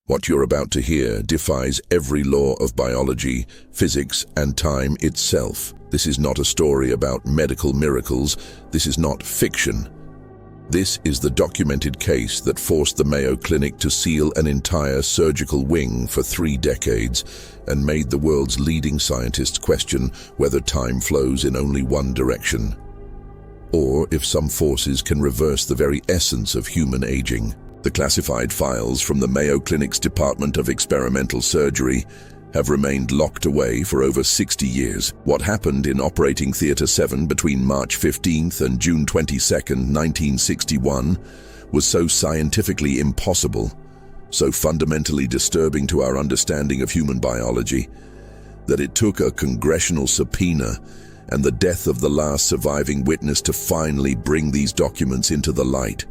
What you're about to hear defies every law of biology, physics, and time itself. This is not a story about medical miracles. This is not fiction. This is the documented case that forced the Mayo Clinic to seal an entire surgical wing for 3 decades and made the world's leading scientists question whether time flows in only one direction, or if some forces can reverse the very essence of human aging. The classified files from the Mayo Clinic's Department of Experimental Surgery have remained locked away for over 60 years. What happened in Operating Theatre 7 between March 15th and June 22nd, 1961 was so scientifically impossible, so fundamentally disturbing to our understanding of human biology, that it took a congressional subpoena and the death of the last surviving witness to finally bring these documents into the light.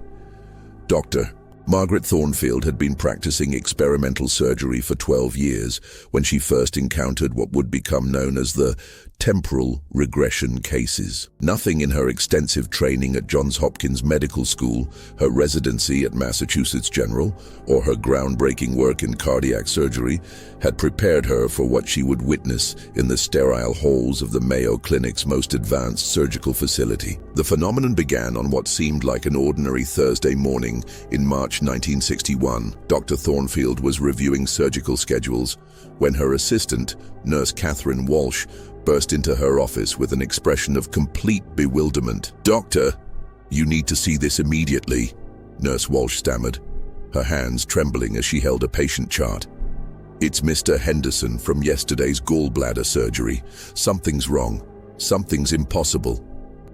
Dr. Margaret Thornfield had been practicing experimental surgery for 12 years when she first encountered what would become known as the temporal regression cases. Nothing in her extensive training at Johns Hopkins Medical School, her residency at Massachusetts General, or her groundbreaking work in cardiac surgery had prepared her for what she would witness in the sterile halls of the Mayo Clinic's most advanced surgical facility. The phenomenon began on what seemed like an ordinary Thursday morning in March 1961. Dr. Thornfield was reviewing surgical schedules when her assistant, Nurse Catherine Walsh, burst into her office with an expression of complete bewilderment. "Doctor, you need to see this immediately," Nurse Walsh stammered, her hands trembling as she held a patient chart. "It's Mr. Henderson from yesterday's gallbladder surgery. Something's wrong. Something's impossible."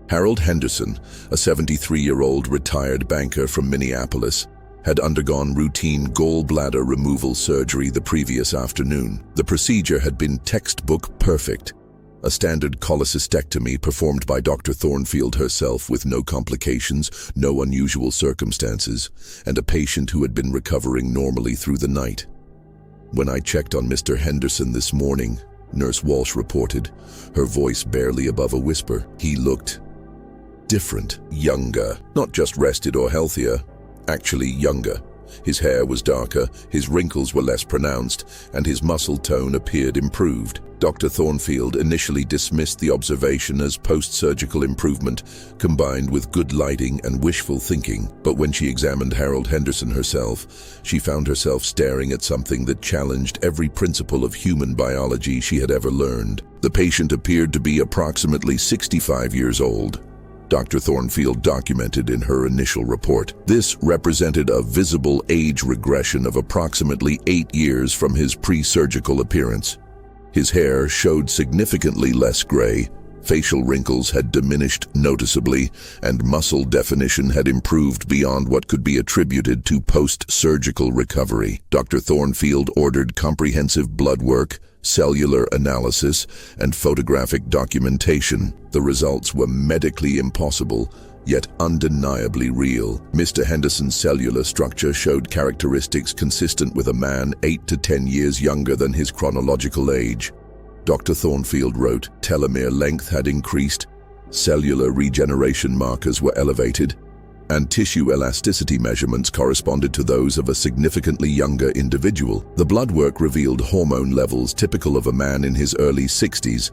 Harold Henderson, a 73-year-old retired banker from Minneapolis, had undergone routine gallbladder removal surgery the previous afternoon. The procedure had been textbook perfect. A standard cholecystectomy performed by Dr. Thornfield herself with no complications, no unusual circumstances, and a patient who had been recovering normally through the night. "When I checked on Mr. Henderson this morning," Nurse Walsh reported, her voice barely above a whisper, "he looked different, younger, not just rested or healthier, actually younger. His hair was darker, his wrinkles were less pronounced, and his muscle tone appeared improved." Dr. Thornfield initially dismissed the observation as post-surgical improvement combined with good lighting and wishful thinking. But when she examined Harold Henderson herself, she found herself staring at something that challenged every principle of human biology she had ever learned. The patient appeared to be approximately 65 years old. Dr. Thornfield documented in her initial report. This represented a visible age regression of approximately 8 years from his pre-surgical appearance. His hair showed significantly less gray, facial wrinkles had diminished noticeably, and muscle definition had improved beyond what could be attributed to post-surgical recovery. Dr. Thornfield ordered comprehensive blood work, cellular analysis, and photographic documentation. The results were medically impossible, yet undeniably real. Mr. Henderson's cellular structure showed characteristics consistent with a man 8 to 10 years younger than his chronological age. Dr. Thornfield wrote, telomere length had increased, cellular regeneration markers were elevated, and tissue elasticity measurements corresponded to those of a significantly younger individual. The blood work revealed hormone levels typical of a man in his early 60s,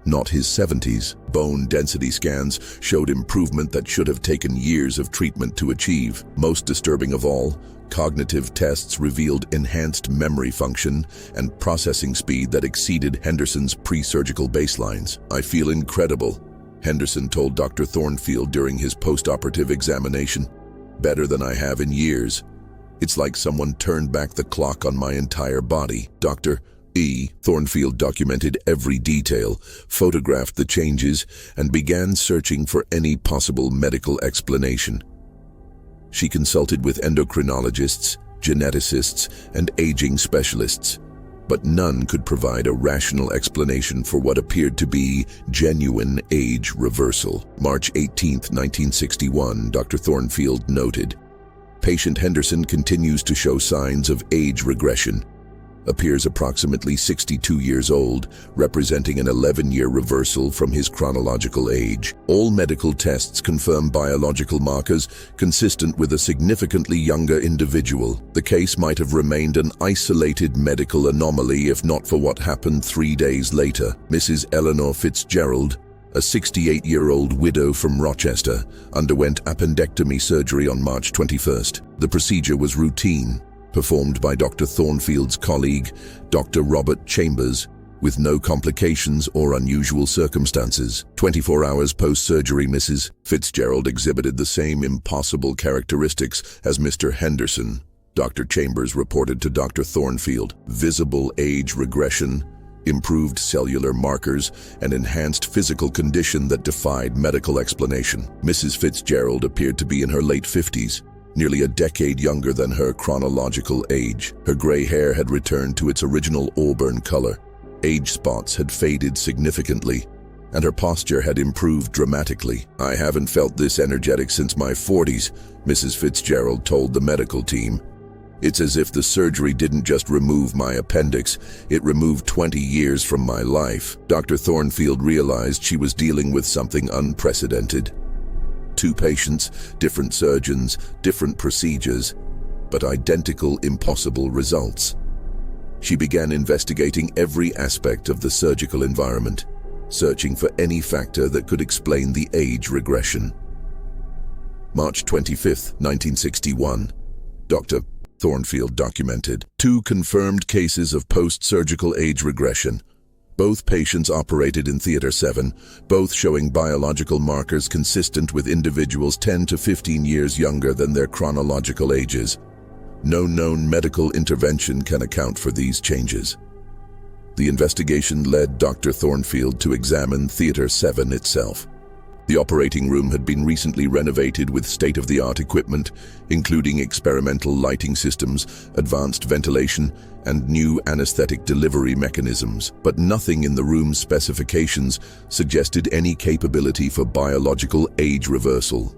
not his 70s. Bone density scans showed improvement that should have taken years of treatment to achieve. Most disturbing of all, cognitive tests revealed enhanced memory function and processing speed that exceeded Henderson's pre-surgical baselines. "I feel incredible," Henderson told Dr. Thornfield during his post-operative examination. "Better than I have in years. It's like someone turned back the clock on my entire body." Dr. Thornfield documented every detail, photographed the changes, and began searching for any possible medical explanation. She consulted with endocrinologists, geneticists, and aging specialists, but none could provide a rational explanation for what appeared to be genuine age reversal. March 18, 1961, Dr. Thornfield noted, "Patient Henderson continues to show signs of age regression. appears approximately 62 years old, representing an 11-year reversal from his chronological age. All medical tests confirm biological markers consistent with a significantly younger individual. The case might have remained an isolated medical anomaly if not for what happened 3 days later. Mrs. Eleanor Fitzgerald, a 68-year-old widow from Rochester, underwent appendectomy surgery on March 21st. The procedure was routine, performed by Dr. Thornfield's colleague, Dr. Robert Chambers, with no complications or unusual circumstances. 24 hours post-surgery, Mrs. Fitzgerald exhibited the same impossible characteristics as Mr. Henderson. Dr. Chambers reported to Dr. Thornfield visible age regression, improved cellular markers, and enhanced physical condition that defied medical explanation. Mrs. Fitzgerald appeared to be in her late 50s, nearly a decade younger than her chronological age. Her gray hair had returned to its original auburn color. Age spots had faded significantly, and her posture had improved dramatically. "I haven't felt this energetic since my 40s, Mrs. Fitzgerald told the medical team. "It's as if the surgery didn't just remove my appendix, it removed 20 years from my life." Dr. Thornfield realized she was dealing with something unprecedented. 2 patients, different surgeons, different procedures, but identical, impossible results. She began investigating every aspect of the surgical environment, searching for any factor that could explain the age regression. March 25, 1961. Dr. Thornfield documented 2 confirmed cases of post-surgical age regression. Both patients operated in Theater 7, both showing biological markers consistent with individuals 10 to 15 years younger than their chronological ages. No known medical intervention can account for these changes. The investigation led Dr. Thornfield to examine Theater 7 itself. The operating room had been recently renovated with state-of-the-art equipment, including experimental lighting systems, advanced ventilation, and new anesthetic delivery mechanisms. But nothing in the room's specifications suggested any capability for biological age reversal.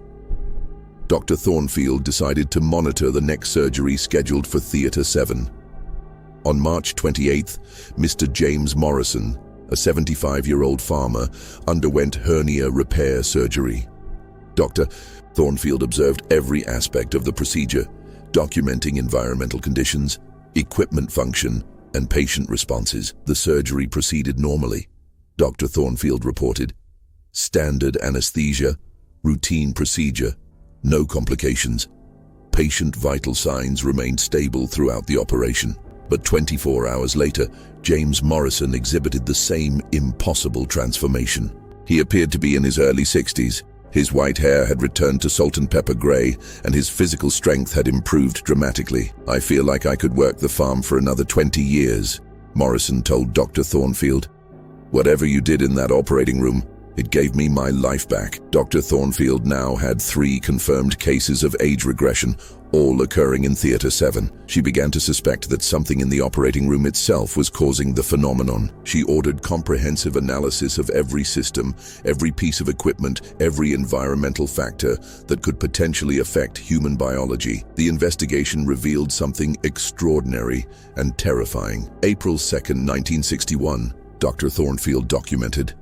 Dr. Thornfield decided to monitor the next surgery scheduled for Theater 7. On March 28th, Mr. James Morrison, a 75-year-old farmer, underwent hernia repair surgery. Dr. Thornfield observed every aspect of the procedure, documenting environmental conditions, equipment function, and patient responses. The surgery proceeded normally. Dr. Thornfield reported, "Standard anesthesia, routine procedure, no complications. Patient vital signs remained stable throughout the operation." But 24 hours later, James Morrison exhibited the same impossible transformation. He appeared to be in his early 60s. His white hair had returned to salt and pepper gray, and his physical strength had improved dramatically. "I feel like I could work the farm for another 20 years, Morrison told Dr. Thornfield. "Whatever you did in that operating room, it gave me my life back." Dr. Thornfield now had 3 confirmed cases of age regression, all occurring in Theater 7. She began to suspect that something in the operating room itself was causing the phenomenon. She ordered comprehensive analysis of every system, every piece of equipment, every environmental factor that could potentially affect human biology. The investigation revealed something extraordinary and terrifying. April 2nd, 1961, Dr. Thornfield documented,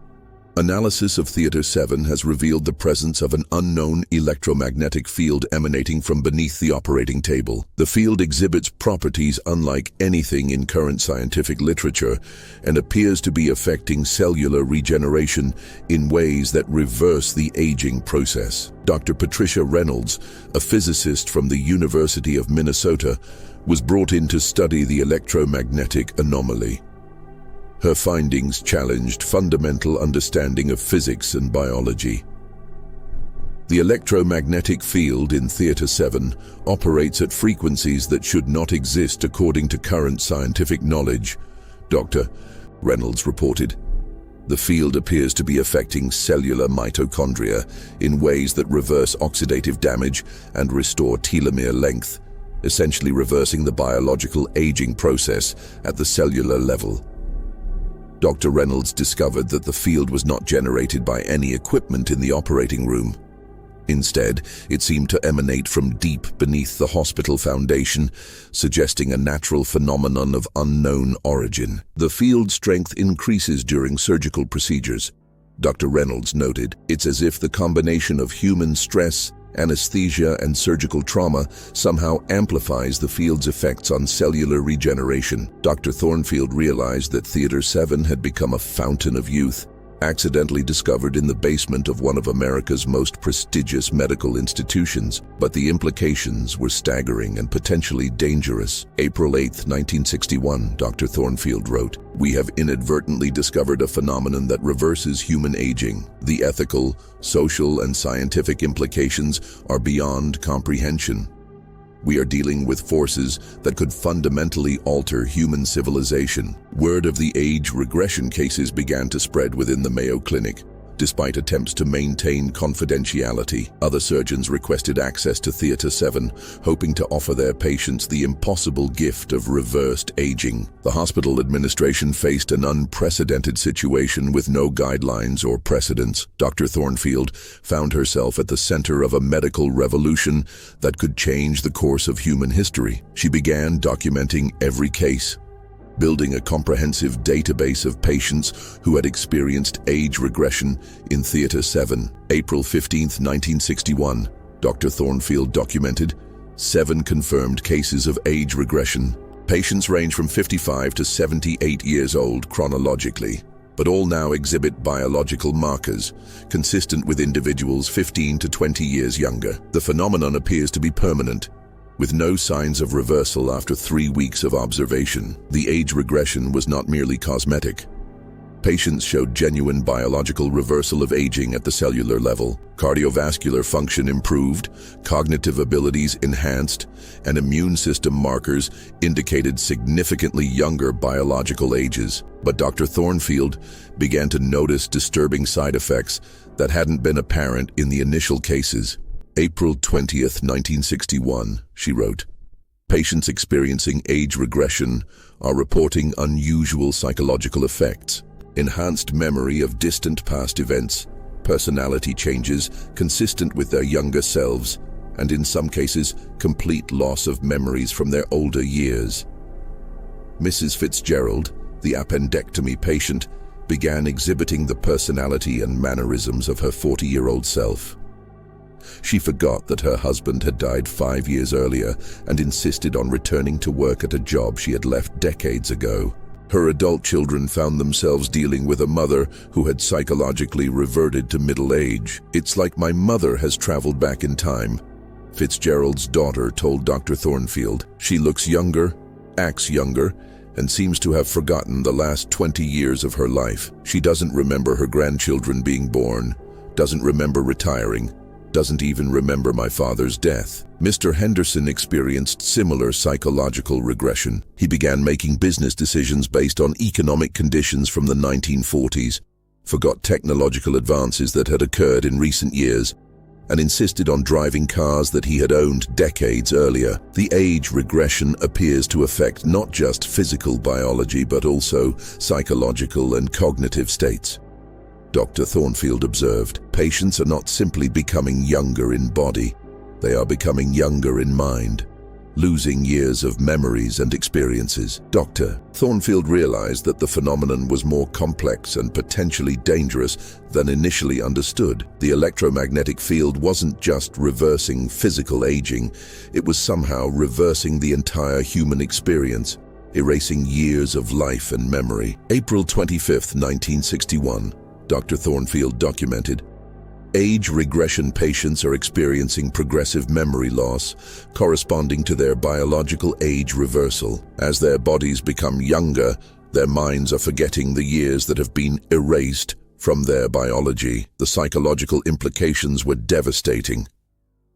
"Analysis of Theater 7 has revealed the presence of an unknown electromagnetic field emanating from beneath the operating table. The field exhibits properties unlike anything in current scientific literature and appears to be affecting cellular regeneration in ways that reverse the aging process." Dr. Patricia Reynolds, a physicist from the University of Minnesota, was brought in to study the electromagnetic anomaly. Her findings challenged fundamental understanding of physics and biology. The electromagnetic field in Theater 7 operates at frequencies that should not exist according to current scientific knowledge, Dr. Reynolds reported. "The field appears to be affecting cellular mitochondria in ways that reverse oxidative damage and restore telomere length, essentially reversing the biological aging process at the cellular level." Dr. Reynolds discovered that the field was not generated by any equipment in the operating room. Instead, it seemed to emanate from deep beneath the hospital foundation, suggesting a natural phenomenon of unknown origin. The field strength increases during surgical procedures. Dr. Reynolds noted, it's as if the combination of human stress, anesthesia, and surgical trauma somehow amplifies the field's effects on cellular regeneration. Dr. Thornfield realized that Theater 7 had become a fountain of youth, accidentally discovered in the basement of one of America's most prestigious medical institutions, but the implications were staggering and potentially dangerous. April 8, 1961, Dr. Thornfield wrote, "We have inadvertently discovered a phenomenon that reverses human aging. The ethical, social, and scientific implications are beyond comprehension. We are dealing with forces that could fundamentally alter human civilization." Word of the age regression cases began to spread within the Mayo Clinic. Despite attempts to maintain confidentiality, other surgeons requested access to Theater 7, hoping to offer their patients the impossible gift of reversed aging. The hospital administration faced an unprecedented situation with no guidelines or precedents. Dr. Thornfield found herself at the center of a medical revolution that could change the course of human history. She began documenting every case, building a comprehensive database of patients who had experienced age regression in Theater 7. April 15, 1961, Dr. Thornfield documented 7 confirmed cases of age regression. Patients range from 55 to 78 years old chronologically, but all now exhibit biological markers, consistent with individuals 15 to 20 years younger. The phenomenon appears to be permanent, with no signs of reversal after 3 weeks of observation. The age regression was not merely cosmetic. Patients showed genuine biological reversal of aging at the cellular level. Cardiovascular function improved, cognitive abilities enhanced, and immune system markers indicated significantly younger biological ages. But Dr. Thornfield began to notice disturbing side effects that hadn't been apparent in the initial cases. April 20th, 1961, she wrote, "Patients experiencing age regression are reporting unusual psychological effects, enhanced memory of distant past events, personality changes consistent with their younger selves, and in some cases, complete loss of memories from their older years." Mrs. Fitzgerald, the appendectomy patient, began exhibiting the personality and mannerisms of her 40-year-old self. She forgot that her husband had died 5 years earlier and insisted on returning to work at a job she had left decades ago. Her adult children found themselves dealing with a mother who had psychologically reverted to middle age. "It's like my mother has traveled back in time," Fitzgerald's daughter told Dr. Thornfield. "She looks younger, acts younger, and seems to have forgotten the last 20 years of her life. She doesn't remember her grandchildren being born, doesn't remember retiring, doesn't even remember my father's death." Mr. Henderson experienced similar psychological regression. He began making business decisions based on economic conditions from the 1940s, forgot technological advances that had occurred in recent years, and insisted on driving cars that he had owned decades earlier. The age regression appears to affect not just physical biology but also psychological and cognitive states. Dr. Thornfield observed, "Patients are not simply becoming younger in body, they are becoming younger in mind, losing years of memories and experiences." Dr. Thornfield realized that the phenomenon was more complex and potentially dangerous than initially understood. The electromagnetic field wasn't just reversing physical aging, it was somehow reversing the entire human experience, erasing years of life and memory. April 25th, 1961. Dr. Thornfield documented, "Age regression patients are experiencing progressive memory loss corresponding to their biological age reversal. As their bodies become younger, their minds are forgetting the years that have been erased from their biology." The psychological implications were devastating.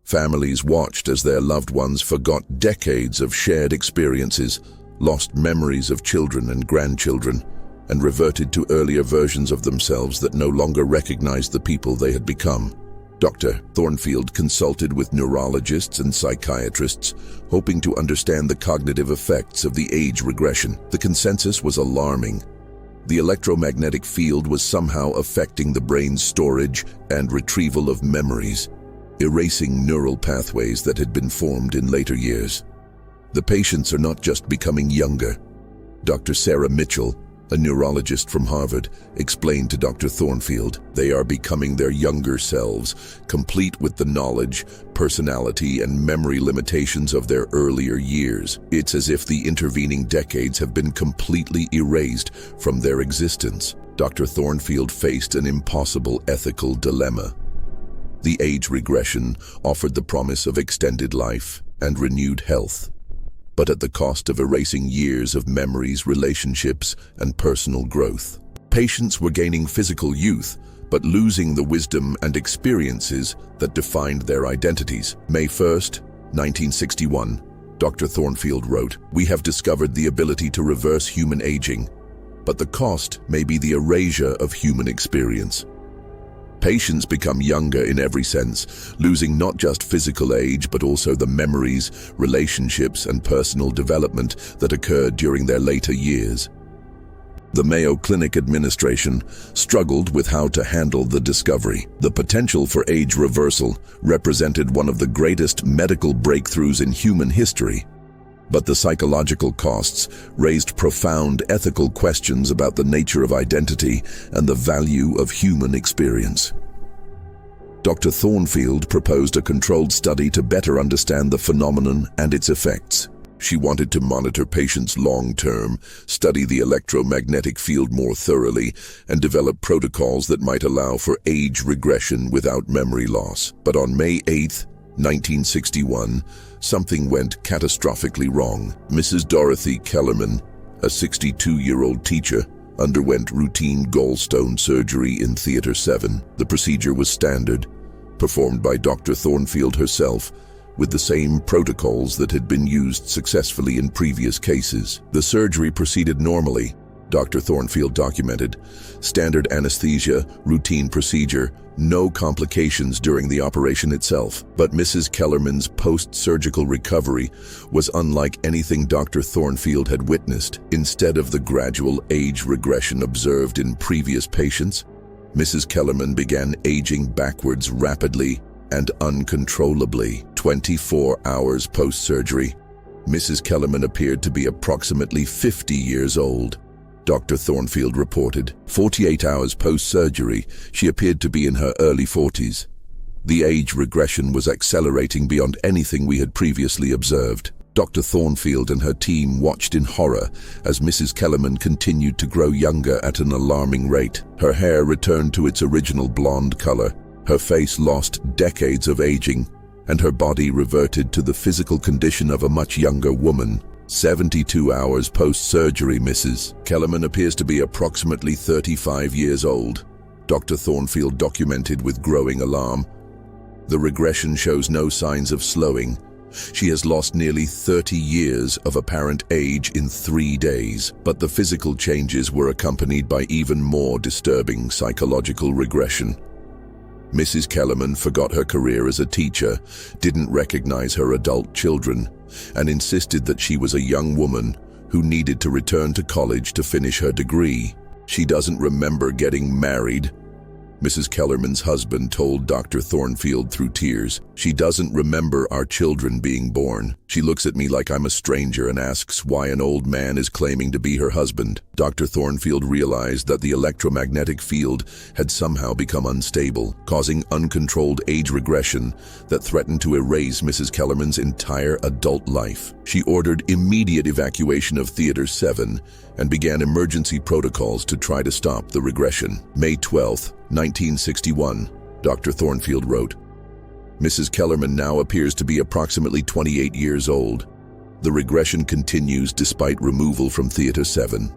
Families watched as their loved ones forgot decades of shared experiences, lost memories of children and grandchildren, and reverted to earlier versions of themselves that no longer recognized the people they had become. Dr. Thornfield consulted with neurologists and psychiatrists, hoping to understand the cognitive effects of the age regression. The consensus was alarming. The electromagnetic field was somehow affecting the brain's storage and retrieval of memories. erasing neural pathways that had been formed in later years. The patients are not just becoming younger. Dr. Sarah Mitchell, a neurologist from Harvard, explained to Dr. Thornfield, they are becoming their younger selves, complete with the knowledge, personality, and memory limitations of their earlier years. It's as if the intervening decades have been completely erased from their existence. Dr. Thornfield faced an impossible ethical dilemma. The age regression offered the promise of extended life and renewed health, but at the cost of erasing years of memories, relationships, and personal growth. Patients were gaining physical youth, but losing the wisdom and experiences that defined their identities. May 1st, 1961, Dr. Thornfield wrote, "We have discovered the ability to reverse human aging, but the cost may be the erasure of human experience." Patients become younger in every sense, losing not just physical age but also the memories, relationships, and personal development that occurred during their later years. The Mayo Clinic administration struggled with how to handle the discovery. The potential for age reversal represented one of the greatest medical breakthroughs in human history. But the psychological costs raised profound ethical questions about the nature of identity and the value of human experience. Dr. Thornfield proposed a controlled study to better understand the phenomenon and its effects. She wanted to monitor patients long-term, study the electromagnetic field more thoroughly, and develop protocols that might allow for age regression without memory loss. But on May 8, 1961, something went catastrophically wrong. Mrs. Dorothy Kellerman, a 62-year-old teacher, underwent routine gallstone surgery in Theater 7. The procedure was standard, performed by Dr. Thornfield herself, with the same protocols that had been used successfully in previous cases. The surgery proceeded normally, Dr. Thornfield documented. Standard anesthesia, routine procedure, no complications during the operation itself. But Mrs. Kellerman's post-surgical recovery was unlike anything Dr. Thornfield had witnessed. Instead of the gradual age regression observed in previous patients, Mrs. Kellerman began aging backwards rapidly and uncontrollably. 24 hours post-surgery, Mrs. Kellerman appeared to be approximately 50 years old. Dr. Thornfield reported. 48 hours post-surgery, she appeared to be in her early 40s. The age regression was accelerating beyond anything we had previously observed. Dr. Thornfield and her team watched in horror as Mrs. Kellerman continued to grow younger at an alarming rate. Her hair returned to its original blonde color, her face lost decades of aging, and her body reverted to the physical condition of a much younger woman. 72 hours post-surgery, Mrs. Kellerman appears to be approximately 35 years old, Dr. Thornfield documented with growing alarm. The regression shows no signs of slowing. She has lost nearly 30 years of apparent age in 3 days, but the physical changes were accompanied by even more disturbing psychological regression. Mrs. Kellerman forgot her career as a teacher, didn't recognize her adult children, and insisted that she was a young woman who needed to return to college to finish her degree. She doesn't remember getting married, Mrs. Kellerman's husband told Dr. Thornfield through tears. She doesn't remember our children being born. She looks at me like I'm a stranger and asks why an old man is claiming to be her husband. Dr. Thornfield realized that the electromagnetic field had somehow become unstable, causing uncontrolled age regression that threatened to erase Mrs. Kellerman's entire adult life. She ordered immediate evacuation of Theater 7 and began emergency protocols to try to stop the regression. May 12, 1961, Dr. Thornfield wrote, Mrs. Kellerman now appears to be approximately 28 years old. The regression continues despite removal from Theater 7.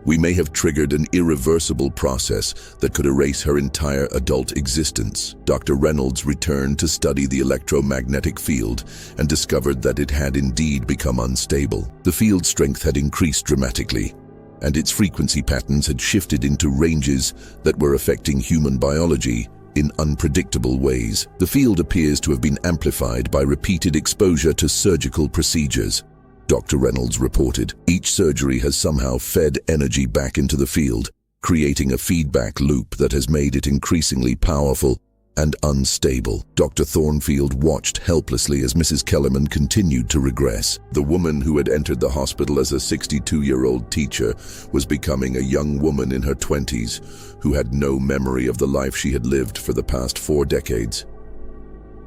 We may have triggered an irreversible process that could erase her entire adult existence. Dr. Reynolds returned to study the electromagnetic field and discovered that it had indeed become unstable. The field strength had increased dramatically, and its frequency patterns had shifted into ranges that were affecting human biology in unpredictable ways. The field appears to have been amplified by repeated exposure to surgical procedures, Dr. Reynolds reported. Each surgery has somehow fed energy back into the field, creating a feedback loop that has made it increasingly powerful. and unstable. Dr. Thornfield watched helplessly as Mrs. Kellerman continued to regress. The woman who had entered the hospital as a 62-year-old teacher was becoming a young woman in her 20s who had no memory of the life she had lived for the past 4 decades.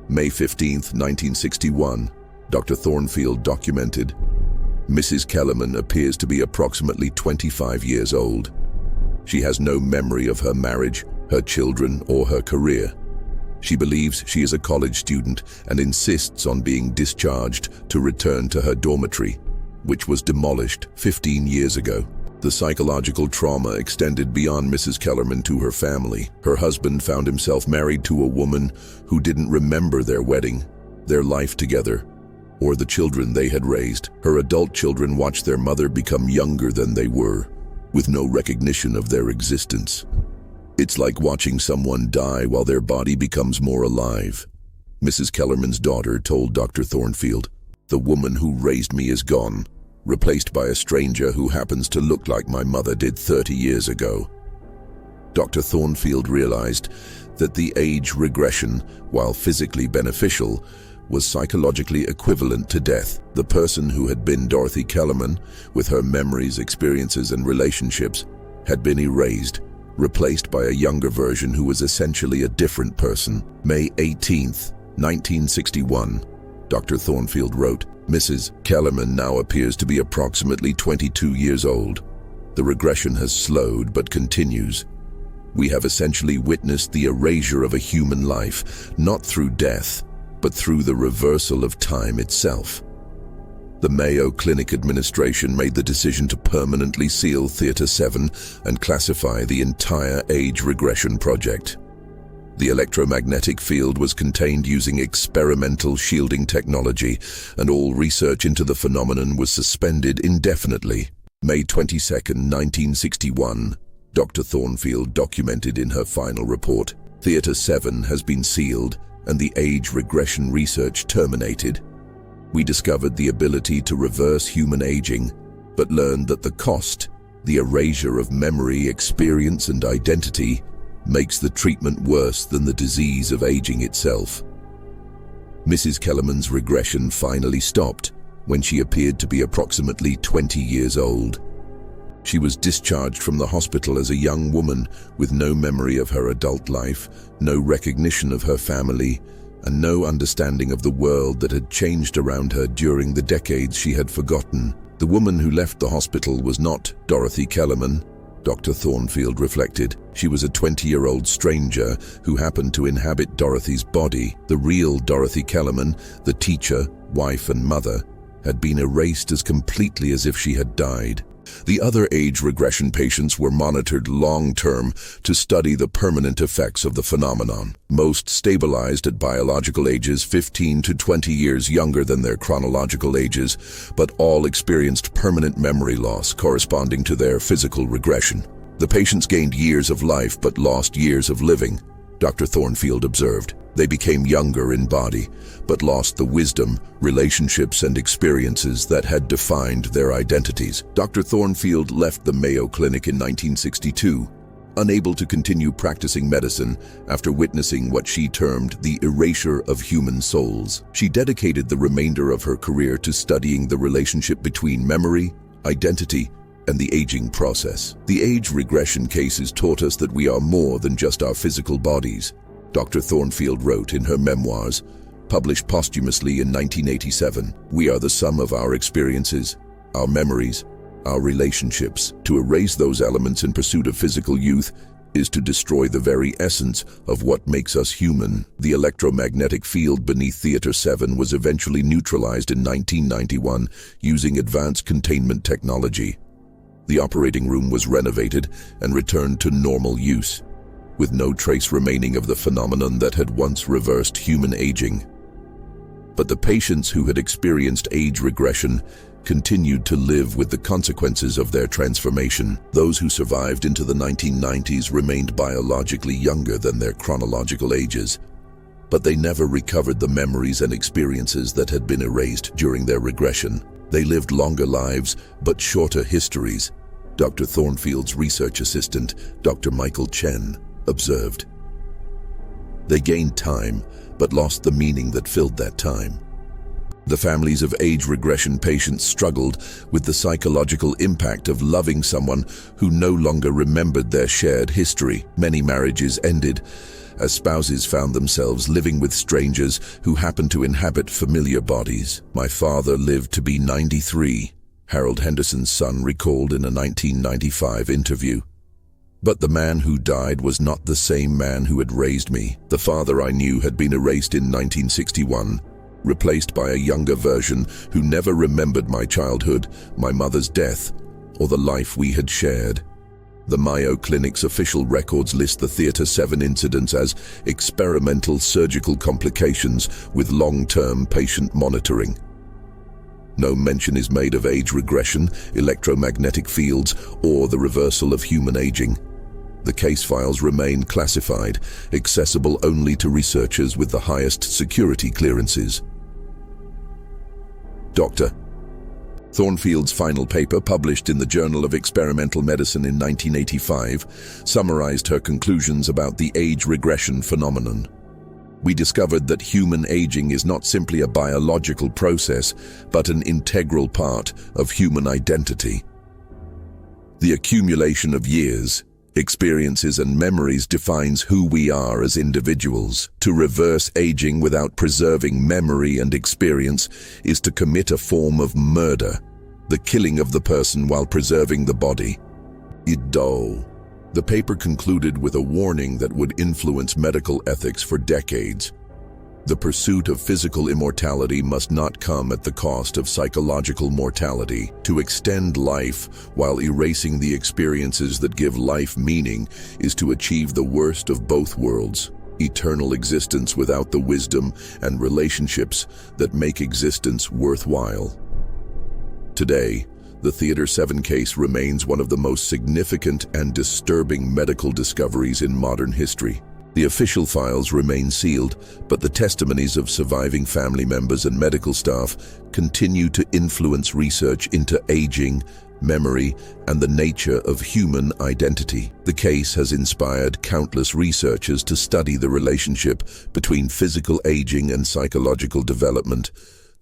May 15, 1961, Dr. Thornfield documented, Mrs. Kellerman appears to be approximately 25 years old. She has no memory of her marriage, her children, or her career. She believes she is a college student and insists on being discharged to return to her dormitory, which was demolished 15 years ago. The psychological trauma extended beyond Mrs. Kellerman to her family. Her husband found himself married to a woman who didn't remember their wedding, their life together, or the children they had raised. Her adult children watched their mother become younger than they were, with no recognition of their existence. It's like watching someone die while their body becomes more alive. Mrs. Kellerman's daughter told Dr. Thornfield, "The woman who raised me is gone, replaced by a stranger who happens to look like my mother did 30 years ago." Dr. Thornfield realized that the age regression, while physically beneficial, was psychologically equivalent to death. The person who had been Dorothy Kellerman, with her memories, experiences, and relationships, had been erased, replaced by a younger version who was essentially a different person. May 18, 1961, Dr. Thornfield wrote, Mrs. Kellerman now appears to be approximately 22 years old. The regression has slowed but continues. We have essentially witnessed the erasure of a human life, not through death, but through the reversal of time itself. The Mayo Clinic administration made the decision to permanently seal Theater 7 and classify the entire age regression project. The electromagnetic field was contained using experimental shielding technology, and all research into the phenomenon was suspended indefinitely. May 22, 1961, Dr. Thornfield documented in her final report, Theater 7 has been sealed and the age regression research terminated. We discovered the ability to reverse human aging, but learned that the cost, the erasure of memory, experience, and identity, makes the treatment worse than the disease of aging itself. Mrs. Kellerman's regression finally stopped when she appeared to be approximately 20 years old. She was discharged from the hospital as a young woman with no memory of her adult life, no recognition of her family, and no understanding of the world that had changed around her during the decades she had forgotten. The woman who left the hospital was not Dorothy Kellerman, Dr. Thornfield reflected. She was a 20-year-old stranger who happened to inhabit Dorothy's body. The real Dorothy Kellerman, the teacher, wife, and mother, had been erased as completely as if she had died. The other age regression patients were monitored long-term to study the permanent effects of the phenomenon. Most stabilized at biological ages 15 to 20 years younger than their chronological ages, but all experienced permanent memory loss corresponding to their physical regression. The patients gained years of life but lost years of living, Dr. Thornfield observed. They became younger in body, but lost the wisdom, relationships, and experiences that had defined their identities. Dr. Thornfield left the Mayo Clinic in 1962, unable to continue practicing medicine after witnessing what she termed the erasure of human souls. She dedicated the remainder of her career to studying the relationship between memory, identity, and the aging process. The age regression cases taught us that we are more than just our physical bodies, Dr. Thornfield wrote in her memoirs, published posthumously in 1987. We are the sum of our experiences, our memories, our relationships. To erase those elements in pursuit of physical youth is to destroy the very essence of what makes us human. The electromagnetic field beneath Theater 7 was eventually neutralized in 1991 using advanced containment technology. The operating room was renovated and returned to normal use, with no trace remaining of the phenomenon that had once reversed human aging. But the patients who had experienced age regression continued to live with the consequences of their transformation. Those who survived into the 1990s remained biologically younger than their chronological ages, but they never recovered the memories and experiences that had been erased during their regression. They lived longer lives, but shorter histories, Dr. Thornfield's research assistant, Dr. Michael Chen, observed. They gained time, but lost the meaning that filled that time. The families of age regression patients struggled with the psychological impact of loving someone who no longer remembered their shared history. Many marriages ended as spouses found themselves living with strangers who happened to inhabit familiar bodies. "My father lived to be 93, Harold Henderson's son recalled in a 1995 interview. But the man who died was not the same man who had raised me. The father I knew had been erased in 1961, replaced by a younger version who never remembered my childhood, my mother's death, or the life we had shared." The Mayo Clinic's official records list the Theatre 7 incidents as experimental surgical complications with long-term patient monitoring. No mention is made of age regression, electromagnetic fields, or the reversal of human aging. The case files remain classified, accessible only to researchers with the highest security clearances. Dr. Thornfield's final paper, published in the Journal of Experimental Medicine in 1985, summarized her conclusions about the age regression phenomenon. "We discovered that human aging is not simply a biological process, but an integral part of human identity. The accumulation of years, experiences and memories defines who we are as individuals. To reverse aging without preserving memory and experience is to commit a form of murder, the killing of the person while preserving the body." The paper concluded with a warning that would influence medical ethics for decades. The pursuit of physical immortality must not come at the cost of psychological mortality. To extend life while erasing the experiences that give life meaning is to achieve the worst of both worlds: eternal existence without the wisdom and relationships that make existence worthwhile. Today, the Theatre 7 case remains one of the most significant and disturbing medical discoveries in modern history. The official files remain sealed, but the testimonies of surviving family members and medical staff continue to influence research into aging, memory, and the nature of human identity. The case has inspired countless researchers to study the relationship between physical aging and psychological development,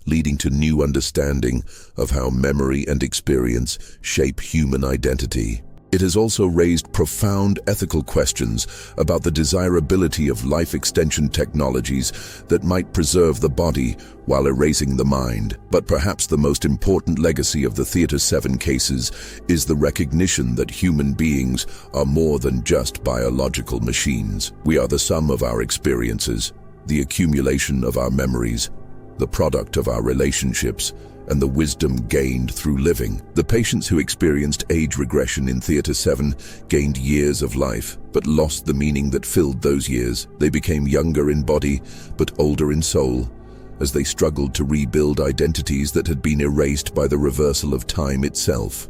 leading to new understanding of how memory and experience shape human identity. It has also raised profound ethical questions about the desirability of life extension technologies that might preserve the body while erasing the mind. But perhaps the most important legacy of the Theatre 7 cases is the recognition that human beings are more than just biological machines. We are the sum of our experiences, the accumulation of our memories, the product of our relationships, and the wisdom gained through living. The patients who experienced age regression in Theatre 7 gained years of life, but lost the meaning that filled those years. They became younger in body, but older in soul, as they struggled to rebuild identities that had been erased by the reversal of time itself.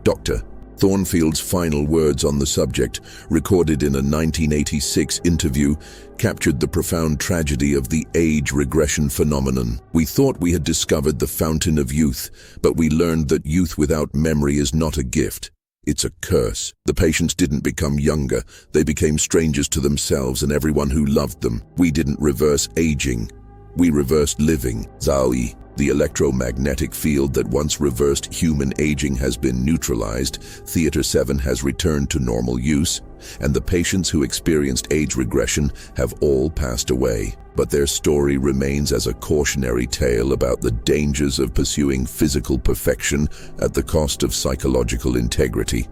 Dr. Thornfield's final words on the subject, recorded in a 1986 interview, captured the profound tragedy of the age regression phenomenon. "We thought we had discovered the fountain of youth, but we learned that youth without memory is not a gift. It's a curse." The patients didn't become younger, they became strangers to themselves and everyone who loved them. "We didn't reverse aging, we reversed living." Zawi. The electromagnetic field that once reversed human aging has been neutralized, Theatre 7 has returned to normal use, and the patients who experienced age regression have all passed away. But their story remains as a cautionary tale about the dangers of pursuing physical perfection at the cost of psychological integrity.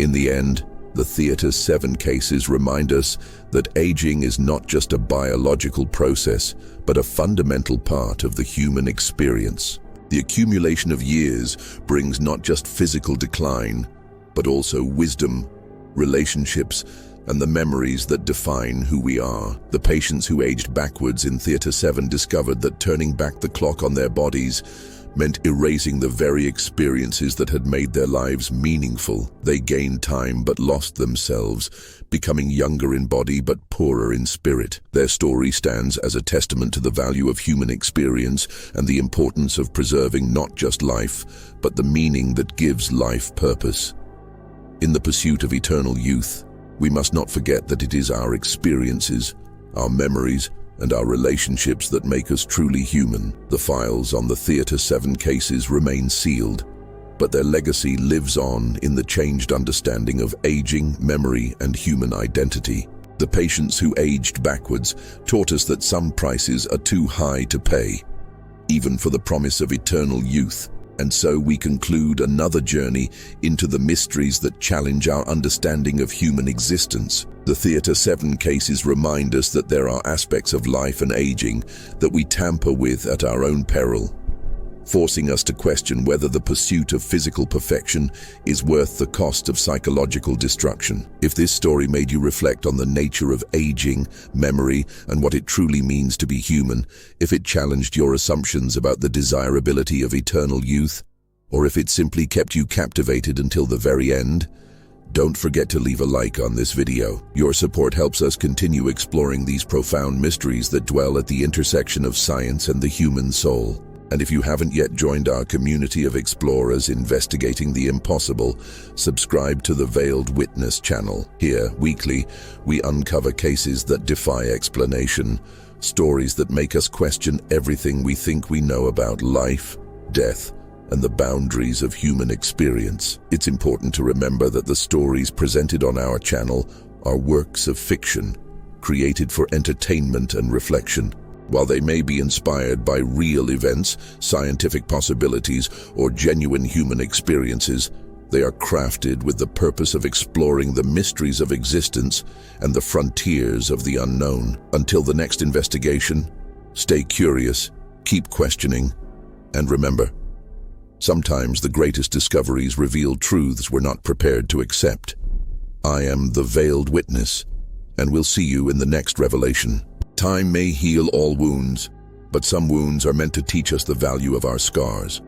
In the end, the Theatre 7 cases remind us that aging is not just a biological process, but a fundamental part of the human experience. The accumulation of years brings not just physical decline, but also wisdom, relationships, and the memories that define who we are. The patients who aged backwards in Theatre 7 discovered that turning back the clock on their bodies meant erasing the very experiences that had made their lives meaningful. They gained time but lost themselves, becoming younger in body but poorer in spirit. Their story stands as a testament to the value of human experience and the importance of preserving not just life, but the meaning that gives life purpose. In the pursuit of eternal youth, We must not forget that it is our experiences, our memories, and our relationships that make us truly human. The files on the Theatre 7 cases remain sealed, but their legacy lives on in the changed understanding of aging, memory, and human identity. The patients who aged backwards taught us that some prices are too high to pay, even for the promise of eternal youth. And so we conclude another journey into the mysteries that challenge our understanding of human existence. The Theatre 7 cases remind us that there are aspects of life and aging that we tamper with at our own peril, forcing us to question whether the pursuit of physical perfection is worth the cost of psychological destruction. If this story made you reflect on the nature of aging, memory, and what it truly means to be human, if it challenged your assumptions about the desirability of eternal youth, or if it simply kept you captivated until the very end, don't forget to leave a like on this video. Your support helps us continue exploring these profound mysteries that dwell at the intersection of science and the human soul. And if you haven't yet joined our community of explorers investigating the impossible, subscribe to the Veiled Witness channel. Here, weekly, we uncover cases that defy explanation, stories that make us question everything we think we know about life, death, and the boundaries of human experience. It's important to remember that the stories presented on our channel are works of fiction, created for entertainment and reflection. While they may be inspired by real events, scientific possibilities, or genuine human experiences, they are crafted with the purpose of exploring the mysteries of existence and the frontiers of the unknown. Until the next investigation, stay curious, keep questioning, and remember, sometimes the greatest discoveries reveal truths we're not prepared to accept. I am the Veiled Witness, and we'll see you in the next revelation. Time may heal all wounds, but some wounds are meant to teach us the value of our scars.